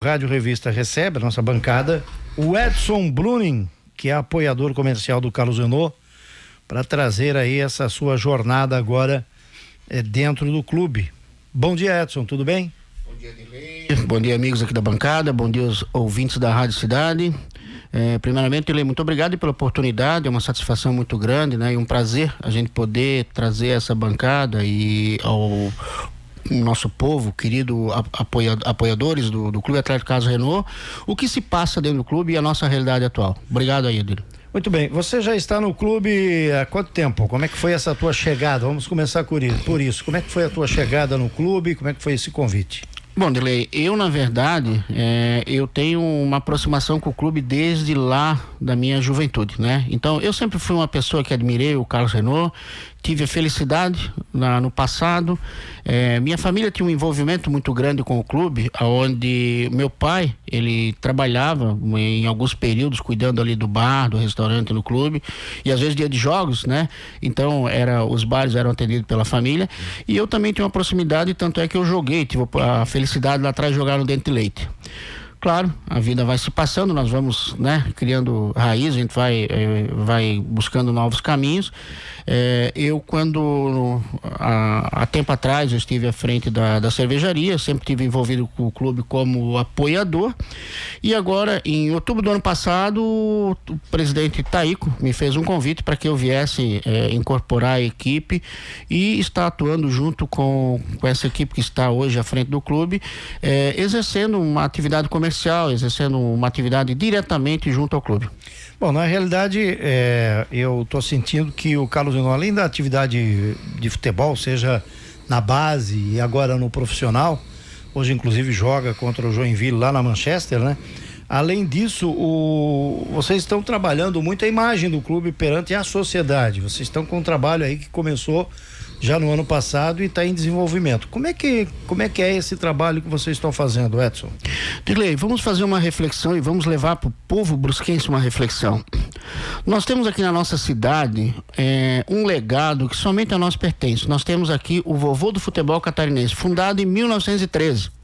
Rádio Revista recebe, a nossa bancada, o Edson Bluning, que é apoiador comercial do Carlos Renault, para trazer aí essa sua jornada agora dentro do clube. Bom dia, Edson, tudo bem? Bom dia, Dilei. Bom dia, amigos aqui da bancada, bom dia aos ouvintes da Rádio Cidade. Primeiramente, Dilei, muito obrigado pela oportunidade, é uma satisfação muito grande, né? E um prazer a gente poder trazer essa bancada e ao nosso povo, querido apoiadores do Clube Atlético Carlos Renault, o que se passa dentro do clube e a nossa realidade atual. Obrigado aí, Dilei. Muito bem, você já está no clube há quanto tempo? Como é que foi essa tua chegada? Vamos começar por isso. Como é que foi a tua chegada no clube? Como é que foi esse convite? Bom, Dilei, eu na verdade, eu tenho uma aproximação com o clube desde lá da minha juventude, né? Então, eu sempre fui uma pessoa que admirei o Carlos Renault, tive a felicidade no passado, minha família tinha um envolvimento muito grande com o clube, onde meu pai, ele trabalhava em alguns períodos cuidando ali do bar, do restaurante no clube, e às vezes dia de jogos, né? Então, os bares eram atendidos pela família, e eu também tenho uma proximidade, tanto é que eu joguei, tive a felicidade lá atrás de jogar no Dente de Leite. Claro, a vida vai se passando, nós vamos, né, criando raiz, a gente vai buscando novos caminhos. Eu, quando há tempo atrás eu estive à frente da cervejaria, sempre estive envolvido com o clube como apoiador, e agora em outubro do ano passado o presidente Taíco me fez um convite para que eu viesse incorporar a equipe e estar atuando junto com essa equipe que está hoje à frente do clube, exercendo uma atividade comercial, exercendo uma atividade diretamente junto ao clube. Bom, na realidade, eu estou sentindo que o Carlos Renault, além da atividade de futebol, seja na base e agora no profissional, hoje inclusive joga contra o Joinville lá na Manchester, né? Além disso, vocês estão trabalhando muito a imagem do clube perante a sociedade. Vocês estão com um trabalho aí que começou já no ano passado e está em desenvolvimento. Como é que é esse trabalho que vocês estão fazendo, Edson? Dilei, vamos fazer uma reflexão e vamos levar para o povo brusquense uma reflexão. Nós temos aqui na nossa cidade um legado que somente a nós pertence. Nós temos aqui o vovô do futebol catarinense, fundado em 1913.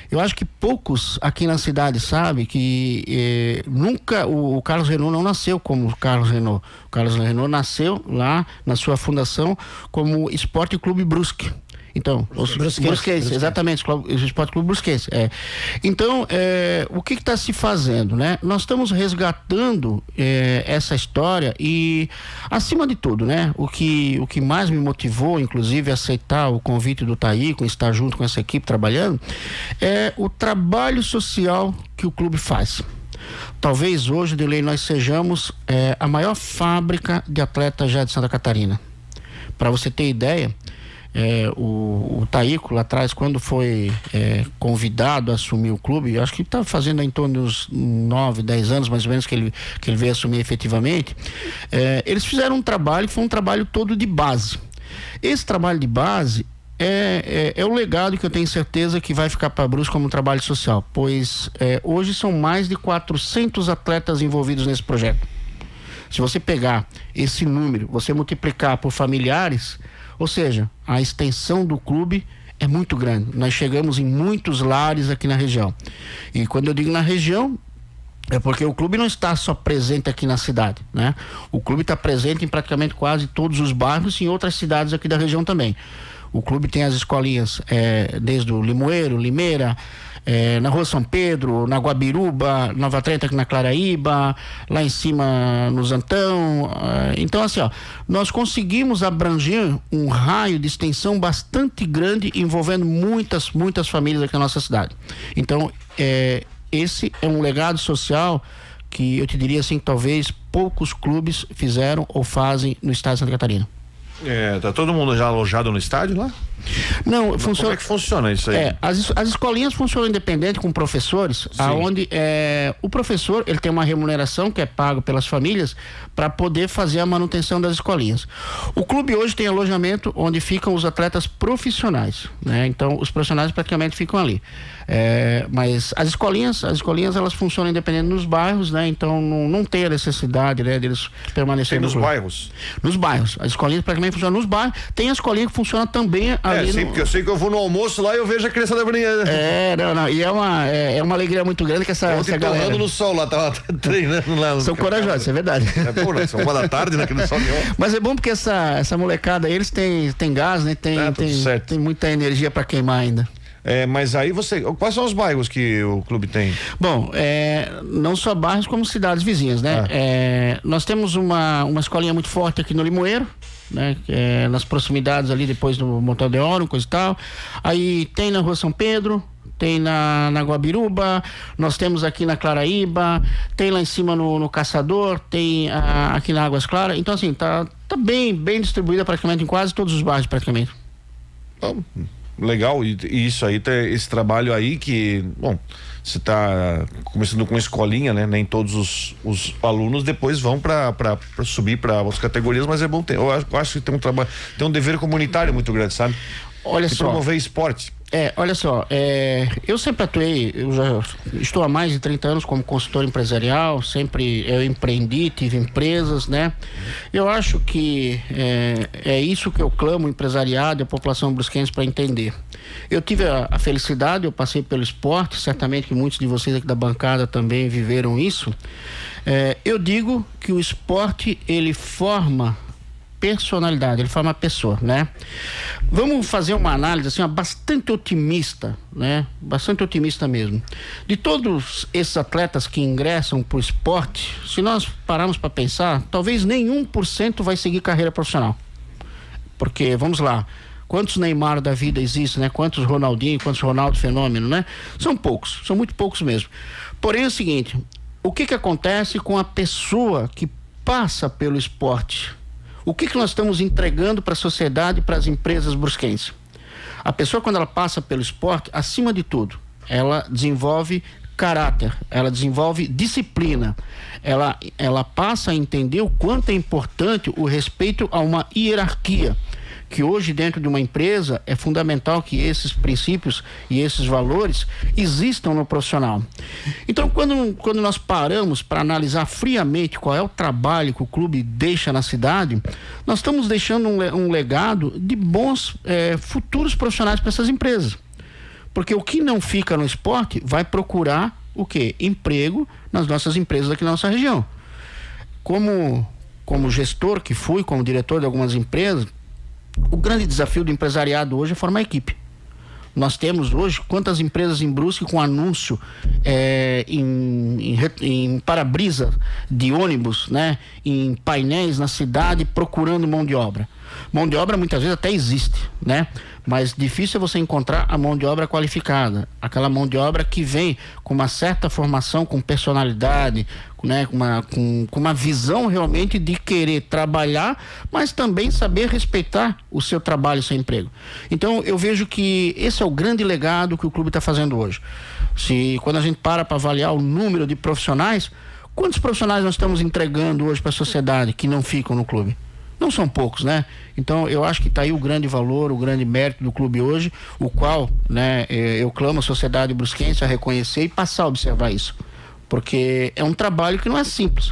Eu acho que poucos aqui na cidade sabem que nunca o Carlos Renault não nasceu como o Carlos Renault. O Carlos Renault nasceu lá na sua fundação como Esporte Clube Brusque. Então, Brusquense, exatamente, o Esporte Clube Brusquense. Então, o que está se fazendo, né? Nós estamos resgatando essa história e, acima de tudo, né? O que mais me motivou, inclusive, a aceitar o convite do Taíco, estar junto com essa equipe trabalhando, é o trabalho social que o clube faz. Talvez hoje, Dilei, nós sejamos a maior fábrica de atletas já de Santa Catarina. Para você ter ideia, o Taíco lá atrás, quando foi convidado a assumir o clube, acho que está fazendo em torno dos 9, 10 anos mais ou menos que ele veio assumir efetivamente, eles fizeram um trabalho que foi um trabalho todo de base. Esse trabalho de base é o legado que eu tenho certeza que vai ficar para Brusque como um trabalho social, pois hoje são mais de 400 atletas envolvidos nesse projeto. Se você pegar esse número, você multiplicar por familiares, ou seja, a extensão do clube é muito grande. Nós chegamos em muitos lares aqui na região. E quando eu digo na região, é porque o clube não está só presente aqui na cidade, né? O clube está presente em praticamente quase todos os bairros e em outras cidades aqui da região também. O clube tem as escolinhas desde o Limoeiro, Limeira, na Rua São Pedro, na Guabiruba, Nova Trento aqui na Claraíba, lá em cima no Zantão. Então, assim, nós conseguimos abranger um raio de extensão bastante grande, envolvendo muitas famílias aqui na nossa cidade. Então, esse é um legado social que eu te diria assim, que talvez poucos clubes fizeram ou fazem no estado de Santa Catarina. Tá todo mundo já alojado no estádio lá? Não, funciona. Como é que funciona isso aí? As escolinhas funcionam independente com professores, aonde o professor ele tem uma remuneração que é pago pelas famílias para poder fazer a manutenção das escolinhas. O clube hoje tem alojamento onde ficam os atletas profissionais, né? Então os profissionais praticamente ficam ali. Mas as escolinhas elas funcionam independente nos bairros, né? Então não tem a necessidade, né, deles permanecerem nos bairros. Nos bairros. As escolinhas praticamente funcionam nos bairros. Tem a escolinha que funciona também Sim, porque eu sei que eu vou no almoço lá e eu vejo a criançada brincando. Não. E é uma alegria muito grande que essa galera... no sol lá, tava treinando lá. São corajosos, é verdade. São 1 da tarde naquele sol. Mas é bom porque essa molecada, eles têm gás, né? Tem muita energia para queimar ainda. Mas aí quais são os bairros que o clube tem? Bom, não só bairros como cidades vizinhas, né? Nós temos uma escolinha muito forte aqui no Limoeiro, né? Nas proximidades ali depois do Motel de Ouro, coisa e tal. Aí tem na Rua São Pedro, tem na Guabiruba, nós temos aqui na Claraíba, tem lá em cima no Caçador, tem aqui na Águas Claras. Então assim, tá bem distribuída praticamente em quase todos os bairros praticamente. Legal, e isso aí, esse trabalho aí que, bom, você está começando com uma escolinha, né? Nem todos os alunos depois vão para subir para outras categorias, mas é bom ter, eu acho que tem um trabalho, tem um dever comunitário muito grande, sabe? Olha só. Promover esporte. Olha só, eu sempre atuei, eu já estou há mais de 30 anos como consultor empresarial, sempre eu empreendi, tive empresas, né? Eu acho que é isso que eu clamo o empresariado e a população brusquense para entender. Eu tive a felicidade, eu passei pelo esporte, certamente que muitos de vocês aqui da bancada também viveram isso. Eu digo que o esporte, ele forma personalidade, ele forma a pessoa, né? Vamos fazer uma análise assim, bastante otimista, né? Bastante otimista mesmo. De todos esses atletas que ingressam pro esporte, se nós pararmos para pensar, talvez nem 1% vai seguir carreira profissional. Porque, vamos lá, quantos Neymar da vida existem, né? Quantos Ronaldinho, quantos Ronaldo Fenômeno, né? São poucos, são muito poucos mesmo. Porém é o seguinte, o que acontece com a pessoa que passa pelo esporte? O que nós estamos entregando para a sociedade e para as empresas brusquenses? A pessoa, quando ela passa pelo esporte, acima de tudo, ela desenvolve caráter, ela desenvolve disciplina, ela passa a entender o quanto é importante o respeito a uma hierarquia, que hoje dentro de uma empresa é fundamental que esses princípios e esses valores existam no profissional. Então, quando nós paramos para analisar friamente qual é o trabalho que o clube deixa na cidade, nós estamos deixando um legado de bons futuros profissionais para essas empresas. Porque o que não fica no esporte vai procurar o quê? Emprego nas nossas empresas aqui na nossa região. Como gestor que fui, como diretor de algumas empresas, o grande desafio do empresariado hoje é formar equipe. Nós temos hoje quantas empresas em Brusque com anúncio em para-brisa de ônibus, né? Em painéis na cidade procurando mão de obra. Mão de obra muitas vezes até existe, né? Mas difícil é você encontrar a mão de obra qualificada, aquela mão de obra que vem com uma certa formação, com personalidade, né? Com uma visão realmente de querer trabalhar, mas também saber respeitar o seu trabalho e seu emprego. Então eu vejo que esse é o grande legado que o clube está fazendo hoje. Quando a gente para avaliar o número de profissionais, quantos profissionais nós estamos entregando hoje para a sociedade que não ficam no clube? Não são poucos, né? Então eu acho que está aí o grande valor, o grande mérito do clube hoje, o qual, né, eu clamo a sociedade brusquense a reconhecer e passar a observar isso, porque é um trabalho que não é simples.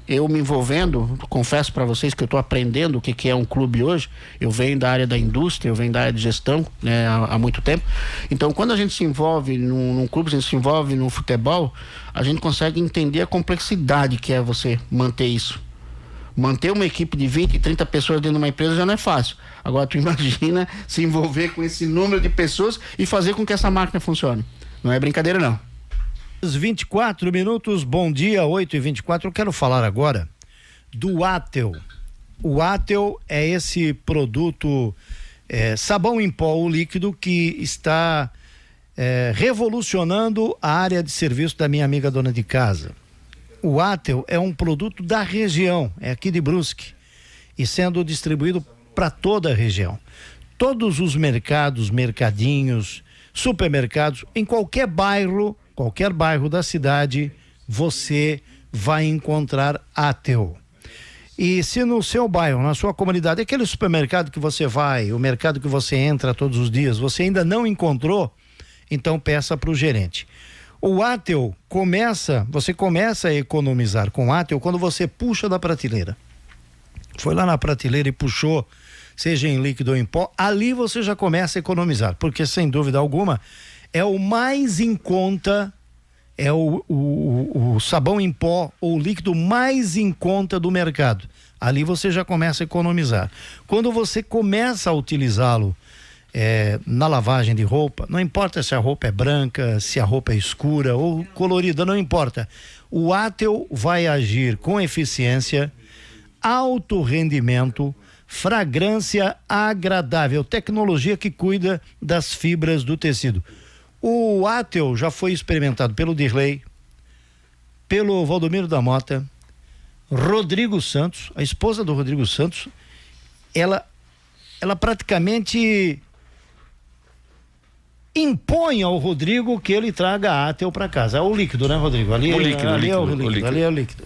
Eu me envolvendo, confesso para vocês que eu estou aprendendo o que é um clube hoje. Eu venho da área da indústria, eu venho da área de gestão, né, há muito tempo. Então, quando a gente se envolve num clube, a gente se envolve no futebol, a gente consegue entender a complexidade que é você manter isso. Manter uma equipe de 20, 30 pessoas dentro de uma empresa já não é fácil. Agora tu imagina se envolver com esse número de pessoas e fazer com que essa máquina funcione. Não é brincadeira não. 24 minutos, bom dia, 8h24. Eu quero falar agora do Atel. O Atel é esse produto sabão em pó líquido que está revolucionando a área de serviço da minha amiga dona de casa. O Atel é um produto da região, é aqui de Brusque, e sendo distribuído para toda a região. Todos os mercados, mercadinhos, supermercados, em qualquer bairro da cidade, você vai encontrar Atel. E se no seu bairro, na sua comunidade, aquele supermercado que você vai, o mercado que você entra todos os dias, você ainda não encontrou, então peça para o gerente. O Atel você começa a economizar com o Atel quando você puxa da prateleira. Foi lá na prateleira e puxou seja em líquido ou em pó, ali você já começa a economizar, porque sem dúvida alguma é o mais em conta, é o sabão em pó ou líquido mais em conta do mercado. Ali você já começa a economizar. Quando você começa a utilizá-lo na lavagem de roupa, não importa se a roupa é branca, se a roupa é escura ou colorida, não importa. O Atel vai agir com eficiência, alto rendimento, fragrância agradável, tecnologia que cuida das fibras do tecido. O Atel já foi experimentado pelo Dirley, pelo Valdomiro da Mota, Rodrigo Santos, a esposa do Rodrigo Santos, ela praticamente impõe ao Rodrigo que ele traga a Atel para casa. É o líquido, né, Rodrigo? Ali é o líquido.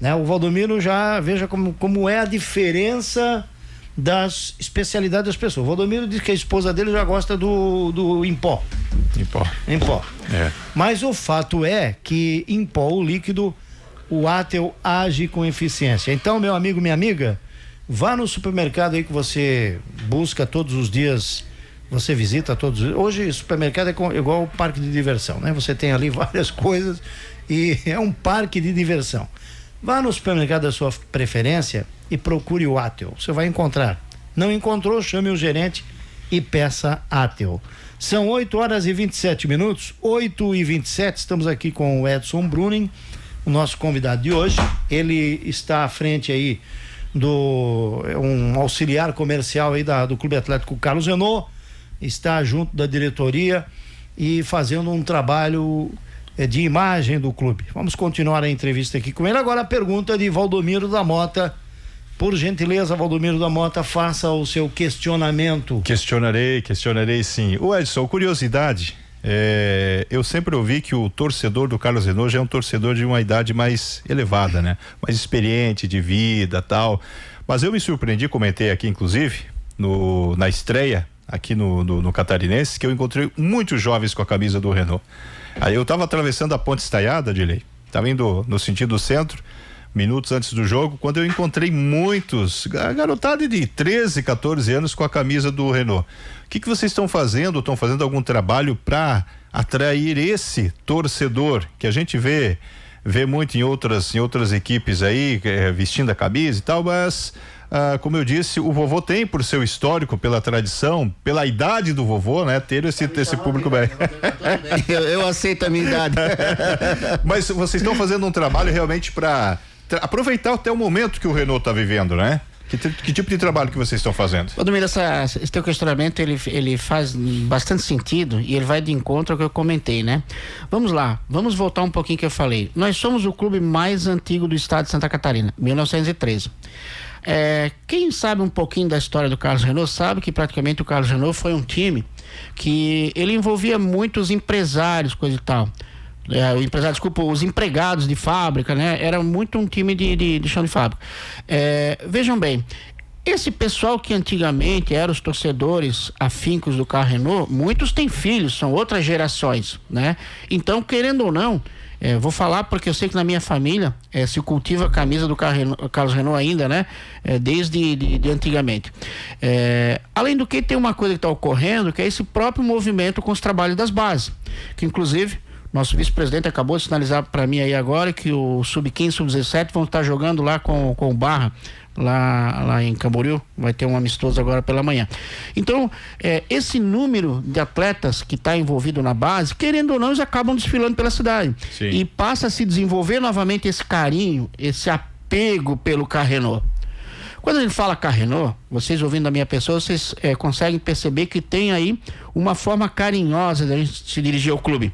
Né? O Valdomiro já veja como é a diferença das especialidades das pessoas. O Valdomiro diz que a esposa dele já gosta do em pó. Em pó. É. Mas o fato é que em pó, o líquido, o Atel age com eficiência. Então, meu amigo, minha amiga, vá no supermercado aí que você busca todos os dias, você visita todos os dias. Hoje, supermercado é igual parque de diversão, né? Você tem ali várias coisas e é um parque de diversão. Vá no supermercado da sua preferência e procure o Atel. Você vai encontrar. Não encontrou, chame o gerente e peça Atel. São 8h27, 8h27, estamos aqui com o Edson Bruning, o nosso convidado de hoje. Ele está à frente aí um auxiliar comercial aí do Clube Atlético Carlos Renault, está junto da diretoria e fazendo um trabalho de imagem do clube. Vamos continuar a entrevista aqui com ele. Agora a pergunta de Valdomiro da Mota. Por gentileza, Valdomiro da Mota, faça o seu questionamento. Questionarei sim. O Edson, curiosidade, eu sempre ouvi que o torcedor do Carlos Renault já é um torcedor de uma idade mais elevada, né? Mais experiente de vida, tal. Mas eu me surpreendi, comentei aqui inclusive na estreia aqui no Catarinense, que eu encontrei muitos jovens com a camisa do Renault. Aí eu tava atravessando a Ponte Estaiada, Dilei, tava indo no sentido centro, minutos antes do jogo, quando eu encontrei muitos, garotada de 13, 14 anos com a camisa do Renault. O que vocês estão fazendo? Estão fazendo algum trabalho para atrair esse torcedor que a gente vê muito em outras equipes aí, vestindo a camisa e tal, mas como eu disse, o vovô tem, por seu histórico, pela tradição, pela idade do vovô, né? Ter esse público bem. Eu aceito a minha idade. Mas vocês estão fazendo um trabalho realmente para aproveitar até o momento que o Renault está vivendo, né? Que tipo de trabalho que vocês estão fazendo? Valdomiro, esse teu questionamento, ele faz bastante sentido e ele vai de encontro ao que eu comentei, né? Vamos lá, vamos voltar um pouquinho que eu falei. Nós somos o clube mais antigo do estado de Santa Catarina, 1913. Quem sabe um pouquinho da história do Carlos Renault sabe que praticamente o Carlos Renault foi um time que ele envolvia muitos empresários, coisa e tal. Os empregados de fábrica, né? Era muito um time de chão de fábrica. Vejam bem, esse pessoal que antigamente eram os torcedores afincos do carro Renault, muitos têm filhos, são outras gerações, né? Então, querendo ou não, vou falar porque eu sei que na minha família se cultiva a camisa do Carlos Renault ainda, né? Desde de antigamente. Além do que, tem uma coisa que está ocorrendo, que é esse próprio movimento com os trabalhos das bases, que inclusive nosso vice-presidente acabou de sinalizar para mim aí agora que o sub-15, sub-17 vão estar jogando lá com o Barra, lá em Camboriú, vai ter um amistoso agora pela manhã. Então, esse número de atletas que está envolvido na base, querendo ou não, eles acabam desfilando pela cidade. Sim. E passa a se desenvolver novamente esse carinho, esse apego pelo carro Renault. Quando a gente fala carro Renault, vocês ouvindo a minha pessoa, vocês conseguem perceber que tem aí uma forma carinhosa da gente se dirigir ao clube.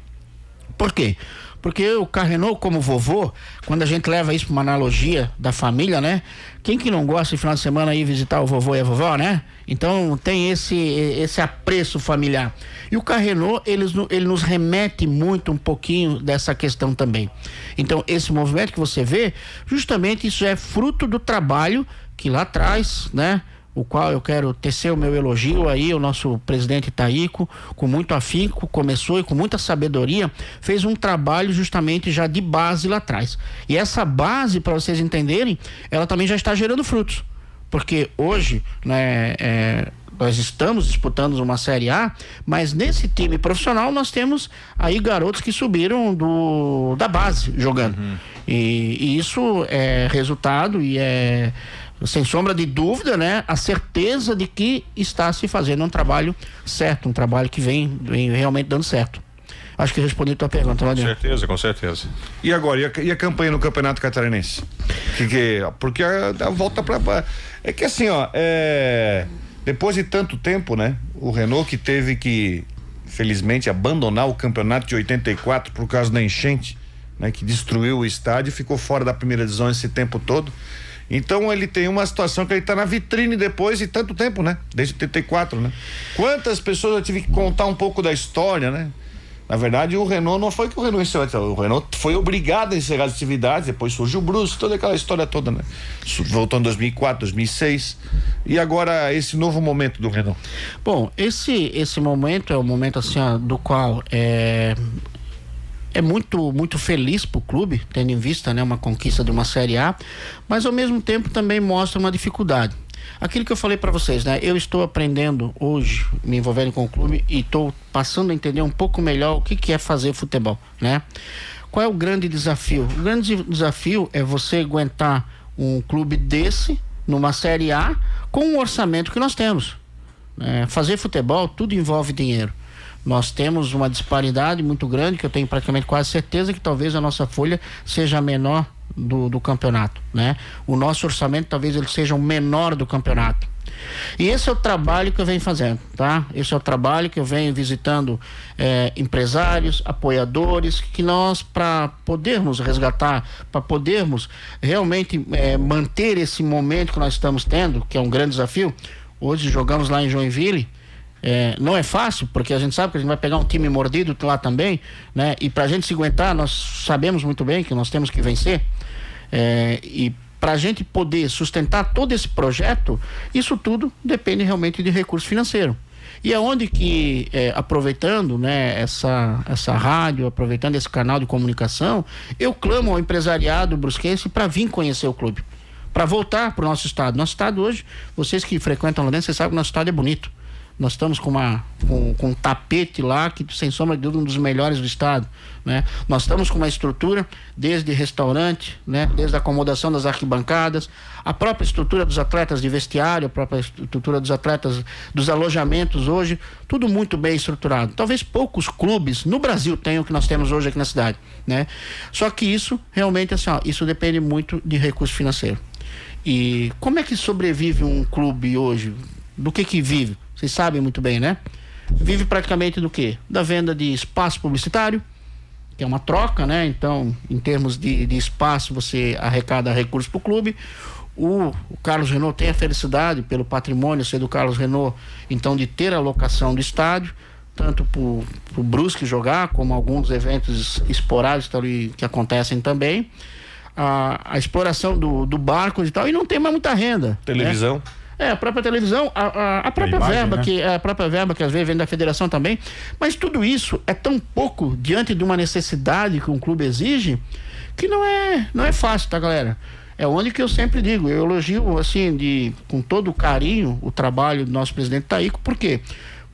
Por quê? Porque o carro Renault, como vovô, quando a gente leva isso para uma analogia da família, né? Quem que não gosta de final de semana ir visitar o vovô e a vovó, né? Então tem esse apreço familiar. E o carro Renault, ele nos remete muito um pouquinho dessa questão também. Então esse movimento que você vê, justamente isso é fruto do trabalho que lá atrás, né? O qual eu quero tecer o meu elogio aí, o nosso presidente Taíco, com muito afinco, começou e com muita sabedoria, fez um trabalho justamente já de base lá atrás. E essa base, para vocês entenderem, ela também já está gerando frutos. porque hoje, né, nós estamos disputando uma Série A, mas nesse time profissional nós temos aí garotos que subiram da base jogando. E isso é resultado e é, sem sombra de dúvida, né, a certeza de que está se fazendo um trabalho certo, um trabalho que vem realmente dando certo. Acho que respondi a tua pergunta, Vladimir. Com certeza. E agora, e a campanha no Campeonato Catarinense? Porque a volta pra... É que assim, ó, depois de tanto tempo, né? O Renault que teve que, felizmente, abandonar o campeonato de 84 por causa da enchente, né? Que destruiu o estádio, ficou fora da primeira divisão esse tempo todo. Então ele tem uma situação que ele tá na vitrine depois de tanto tempo, né? Desde 84, né? Quantas pessoas eu tive que contar um pouco da história, né? Na verdade, o Renault não foi que o Renault encerrou, o Renault foi obrigado a encerrar as atividades, depois surgiu o Brusque, toda aquela história toda, né? Voltou em 2004, 2006. E agora esse novo momento do Renault? Bom, esse momento é um momento assim, ó, do qual é muito feliz pro clube, tendo em vista, né, uma conquista de uma Série A, mas ao mesmo tempo também mostra uma dificuldade. Aquilo que eu falei para vocês, né? Eu estou aprendendo hoje, me envolvendo com o clube, e estou passando a entender um pouco melhor o que é fazer futebol, né? Qual é o grande desafio? O grande desafio é você aguentar um clube desse, numa Série A, com o orçamento que nós temos. Fazer futebol, tudo envolve dinheiro. Nós temos uma disparidade muito grande, que eu tenho praticamente quase certeza que talvez a nossa folha seja a menor do campeonato, né? O nosso orçamento talvez ele seja o menor do campeonato. E esse é o trabalho que eu venho fazendo, tá? Esse é o trabalho que eu venho visitando empresários, apoiadores, que nós, para podermos resgatar, para podermos realmente manter esse momento que nós estamos tendo, que é um grande desafio. Hoje jogamos lá em Joinville. Não é fácil, porque a gente sabe que a gente vai pegar um time mordido lá também, né? E pra gente se aguentar, nós sabemos muito bem que nós temos que vencer. E pra gente poder sustentar todo esse projeto, isso tudo depende realmente de recurso financeiro. E é onde que, aproveitando, né, essa rádio, aproveitando esse canal de comunicação, eu clamo ao empresariado brusquense para vir conhecer o clube, para voltar pro nosso estado. Nosso estado hoje, vocês que frequentam lá dentro, vocês sabem que nosso estado é bonito. Nós estamos com um tapete lá que, sem sombra de dúvida, um dos melhores do estado, né? Nós estamos com uma estrutura, desde restaurante, né? Desde a acomodação das arquibancadas, a própria estrutura dos atletas de vestiário, a própria estrutura dos atletas dos alojamentos hoje, tudo muito bem estruturado. Talvez poucos clubes no Brasil tenham o que nós temos hoje aqui na cidade, né? Só que isso, realmente, assim, ó, isso depende muito de recurso financeiro. E como é que sobrevive um clube hoje? Do que vive? Vocês sabem muito bem, né? Vive praticamente do quê? Da venda de espaço publicitário, que é uma troca, né? Então, em termos de espaço, você arrecada recursos para o clube. O Carlos Renault tem a felicidade, pelo patrimônio ser do Carlos Renault, então, de ter a locação do estádio, tanto para o Brusque jogar, como alguns eventos esporádicos que acontecem também. A exploração do barco e tal, e não tem mais muita renda. Televisão. Né? A própria televisão, a própria imagem, verba, né? A própria verba que às vezes vem da federação também, mas tudo isso é tão pouco diante de uma necessidade que um clube exige, que não é fácil, tá, galera? É onde que eu sempre digo, eu elogio assim, com todo o carinho, o trabalho do nosso presidente Taíco. Por quê?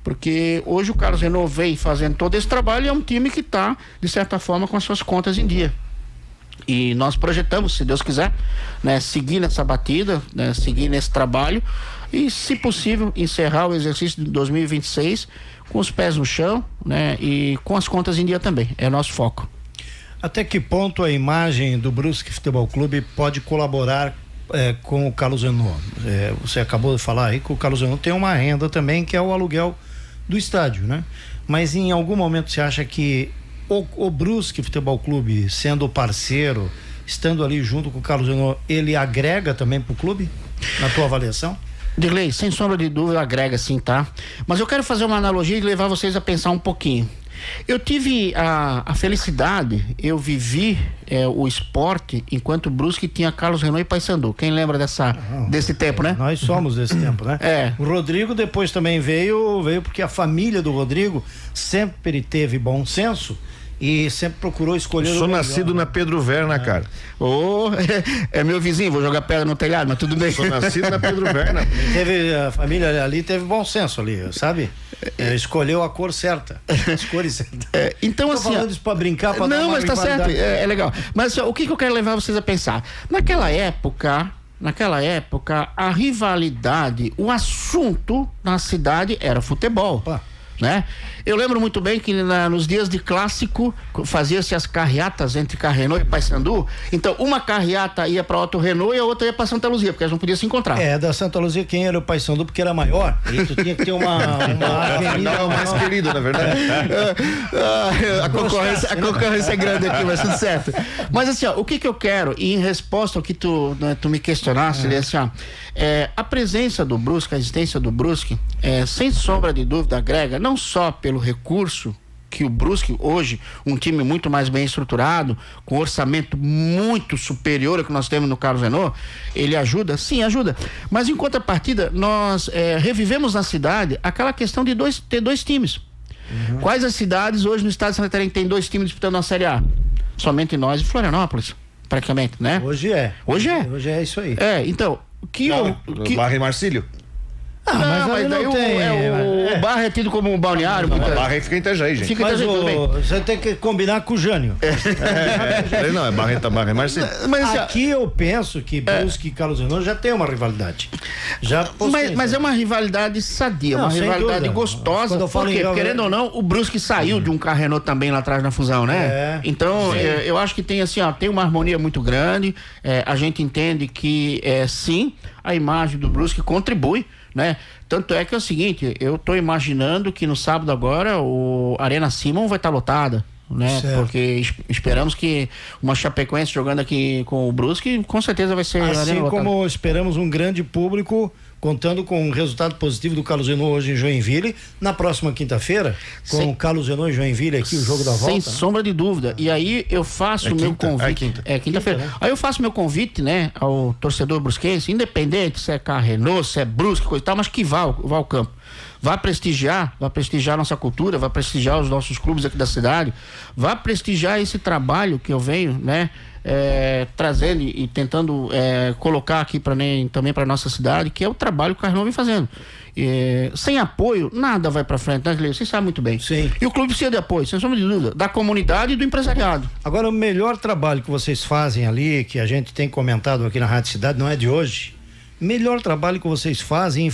Porque hoje o Carlos Renault vem fazendo todo esse trabalho e é um time que está, de certa forma, com as suas contas em dia. E nós projetamos, se Deus quiser, né, seguir nessa batida, né, seguir nesse trabalho e, se possível, encerrar o exercício de 2026 com os pés no chão, né, e com as contas em dia também. É nosso foco. Até que ponto a imagem do Brusque Futebol Clube pode colaborar com o Carlos Renault? Você acabou de falar aí que o Carlos Renault tem uma renda também, que é o aluguel do estádio, né? Mas em algum momento você acha que o Brusque Futebol Clube, sendo parceiro, estando ali junto com o Carlos Renault, ele agrega também pro clube, na tua avaliação? Dirley, sem sombra de dúvida, agrega sim, tá? Mas eu quero fazer uma analogia e levar vocês a pensar um pouquinho. Eu tive a felicidade, eu vivi o esporte enquanto o Brusque tinha Carlos Renault e Paysandu. Quem lembra desse tempo, né? Nós somos desse tempo, né? O Rodrigo depois também veio porque a família do Rodrigo sempre teve bom senso e sempre procurou escolher Sou o melhor, nascido na Pedro Verna, cara. É meu vizinho, vou jogar pedra no telhado, mas tudo bem. Sou nascido na Pedro Verna. A família ali teve bom senso ali, sabe? Escolheu a cor certa, as cores certas. Então, Tô assim. falando isso pra brincar, pra dar Não, uma mas tá certo, rivalidade. é legal. Mas assim, o que eu quero levar vocês a pensar? Naquela época, a rivalidade, o assunto na cidade era futebol. Opa. Né? Eu lembro muito bem que nos dias de clássico fazia-se as carreatas entre Carrenou e Paysandu. Então uma carreata ia para Otto Renault e a outra ia para Santa Luzia, porque elas não podiam se encontrar. Da Santa Luzia quem era o Paysandu porque era maior, e tu tinha que ter uma avenida Não, o mais querido, na verdade. A concorrência é grande aqui, mas tudo certo. Mas assim, ó, o que eu quero, e em resposta ao que tu me questionasse, assim, ó, a presença do Brusque, a existência do Brusque, sem sombra de dúvida, agrega não só pelo recurso que o Brusque, hoje, um time muito mais bem estruturado, com orçamento muito superior ao que nós temos no Carlos Renault, ele ajuda? Sim, ajuda. Mas em contrapartida, nós revivemos na cidade aquela questão de ter dois times. Uhum. Quais as cidades hoje no estado de Santa Catarina que tem dois times disputando a Série A? Somente nós e Florianópolis, praticamente, né? Hoje é isso aí. Então, Barra e Marcílio? Mas daí o Barra é tido como um balneário. Barra fica em Itajaí, gente. Mas você tem que combinar com o Jânio. Não, é Barra e Marcílio. Mas aqui eu penso que Brusque e Carlos Renault já tem uma rivalidade. Mas é uma rivalidade sadia, uma rivalidade gostosa. Porque, querendo ou não, o Brusque saiu de um Carrenou também lá atrás na fusão, né? Então, eu acho que tem assim, tem uma harmonia muito grande. A gente entende que sim, a imagem do Brusque contribui, né? Tanto é que é o seguinte, eu tô imaginando que no sábado agora o Arena Simon vai estar lotada, né? Certo. Porque esperamos que uma Chapecoense jogando aqui com o Brusque, com certeza vai ser assim arena como lotada. Esperamos um grande público, contando com um resultado positivo do Carlos Renault hoje em Joinville, na próxima quinta-feira, com o Carlos Renault em Joinville aqui, o jogo da volta. Sem sombra de dúvida. E aí eu faço o meu convite. Quinta-feira. Né? Aí eu faço meu convite, né, ao torcedor brusquense, independente se é Carrenou, se é Brusque, coisa e tal, mas que vá ao campo. Vá prestigiar a nossa cultura, vá prestigiar os nossos clubes aqui da cidade, vá prestigiar esse trabalho que eu venho, né, trazendo e tentando colocar aqui também para nossa cidade, que é o trabalho que o Carrenou vem fazendo. Sem apoio, nada vai para frente, né, Cleio? Vocês sabem muito bem. Sim. E o clube precisa de apoio, sem sombra de dúvida, da comunidade e do empresariado. Agora, o melhor trabalho que vocês fazem ali, que a gente tem comentado aqui na Rádio Cidade, não é de hoje, melhor trabalho que vocês fazem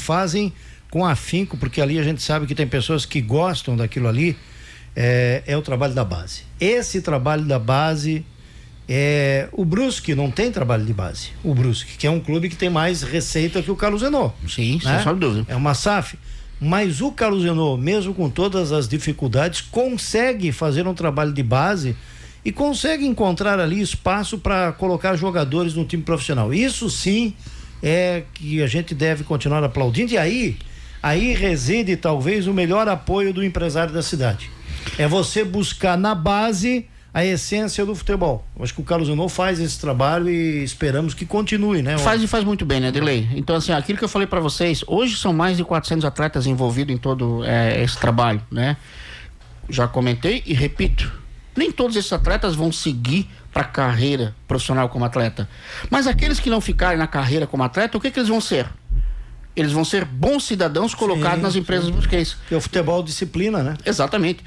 com afinco, porque ali a gente sabe que tem pessoas que gostam daquilo ali, é o trabalho da base. Esse trabalho da base, o Brusque não tem trabalho de base. O Brusque, que é um clube que tem mais receita que o Carlos Renault. Sim, né? sem sombra de dúvida. É uma SAF. Mas o Carlos Renault, mesmo com todas as dificuldades, consegue fazer um trabalho de base e consegue encontrar ali espaço para colocar jogadores no time profissional. Isso sim é que a gente deve continuar aplaudindo. E aí reside talvez o melhor apoio do empresário da cidade. É você buscar na base a essência do futebol. Acho que o Carlos Renault faz esse trabalho e esperamos que continue, né? Faz muito bem, né, Delei? Então, assim, aquilo que eu falei para vocês, hoje são mais de 400 atletas envolvidos em todo esse trabalho, né? Já comentei e repito, nem todos esses atletas vão seguir para a carreira profissional como atleta. Mas aqueles que não ficarem na carreira como atleta, o que eles vão ser? Eles vão ser bons cidadãos colocados nas empresas brusquenses. Porque o futebol disciplina, né? Exatamente.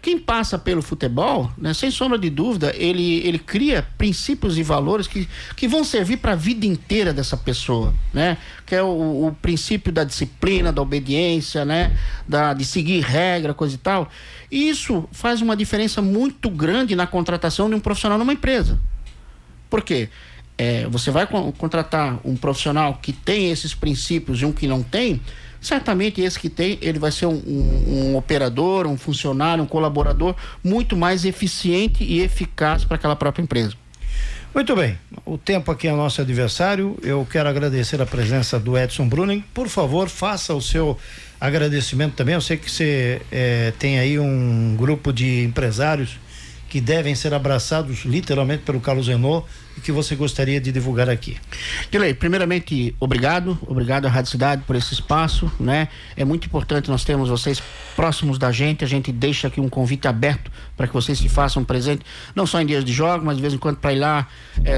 Quem passa pelo futebol, né, sem sombra de dúvida, ele cria princípios e valores que vão servir para a vida inteira dessa pessoa, né? Que é o princípio da disciplina, da obediência, né? De seguir regra, coisa e tal. E isso faz uma diferença muito grande na contratação de um profissional numa empresa. Por quê? Você vai contratar um profissional que tem esses princípios e um que não tem, certamente esse que tem, ele vai ser um operador, um funcionário, um colaborador muito mais eficiente e eficaz para aquela própria empresa. Muito bem, o tempo aqui é nosso adversário. Eu quero agradecer a presença do Edson Bruning. Por favor, faça o seu agradecimento também. Eu sei que você tem aí um grupo de empresários que devem ser abraçados literalmente pelo Carlos Renault e que você gostaria de divulgar aqui? Dilei, primeiramente, obrigado à Rádio Cidade por esse espaço, né? É muito importante nós termos vocês próximos da gente, a gente deixa aqui um convite aberto para que vocês se façam presente, não só em dias de jogo, mas de vez em quando para ir lá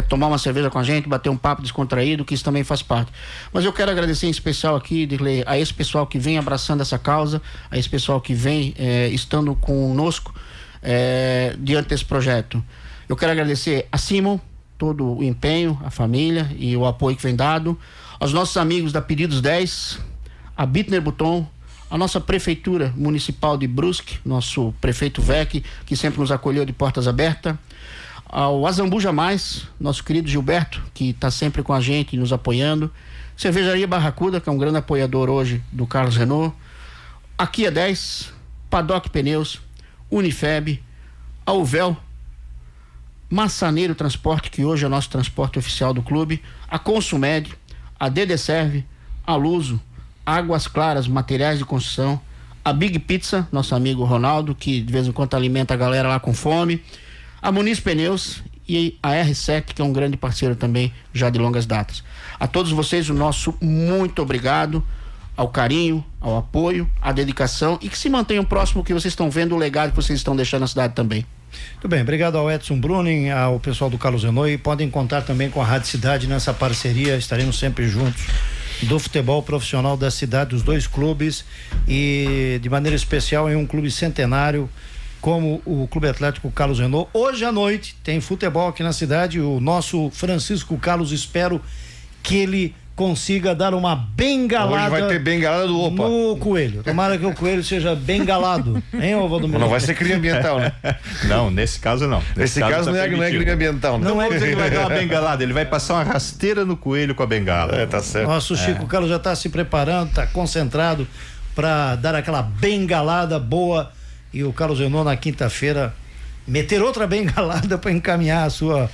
tomar uma cerveja com a gente, bater um papo descontraído, que isso também faz parte. Mas eu quero agradecer em especial aqui, Dilei, a esse pessoal que vem abraçando essa causa, a esse pessoal que vem estando conosco diante desse projeto. Eu quero agradecer a Simon, todo o empenho, a família e o apoio que vem dado, aos nossos amigos da Pedidos 10, a Bittner Button, a nossa prefeitura municipal de Brusque, nosso prefeito Vec, que sempre nos acolheu de portas abertas, ao Azambuja Mais, nosso querido Gilberto, que está sempre com a gente, nos apoiando, Cervejaria Barracuda, que é um grande apoiador hoje do Carlos Renault, a Kia 10, Paddock Pneus, Unifeb, a Uvel, Massaneiro Transporte, que hoje é o nosso transporte oficial do clube, a Consumed, a DD Serve, a Luso, Águas Claras, materiais de construção, a Big Pizza, nosso amigo Ronaldo, que de vez em quando alimenta a galera lá com fome, a Muniz Pneus e a R7, que é um grande parceiro também, já de longas datas. A todos vocês, o nosso muito obrigado, ao carinho, ao apoio, à dedicação, e que se mantenham próximo, que vocês estão vendo o legado que vocês estão deixando na cidade também. Muito bem, obrigado ao Edson Bruning, ao pessoal do Carlos Renault, e podem contar também com a Rádio Cidade nessa parceria, estaremos sempre juntos do futebol profissional da cidade, dos dois clubes, e de maneira especial em um clube centenário como o Clube Atlético Carlos Renault. Hoje à noite tem futebol aqui na cidade, o nosso Francisco Carlos, espero que ele consiga dar uma bengalada. Hoje vai ter bengalada do Opa no Coelho. Tomara que o Coelho seja bengalado, hein, Valdomiro? Não vai ser crime ambiental, né? Não, nesse caso não. Nesse caso não é crime ambiental, né? Não é que ele vai dar uma bengalada, ele vai passar uma rasteira no Coelho com a bengala. Tá certo. Nosso Chico Carlos já está se preparando, está concentrado para dar aquela bengalada boa, e o Carlos Renault na quinta-feira meter outra bengalada para encaminhar a sua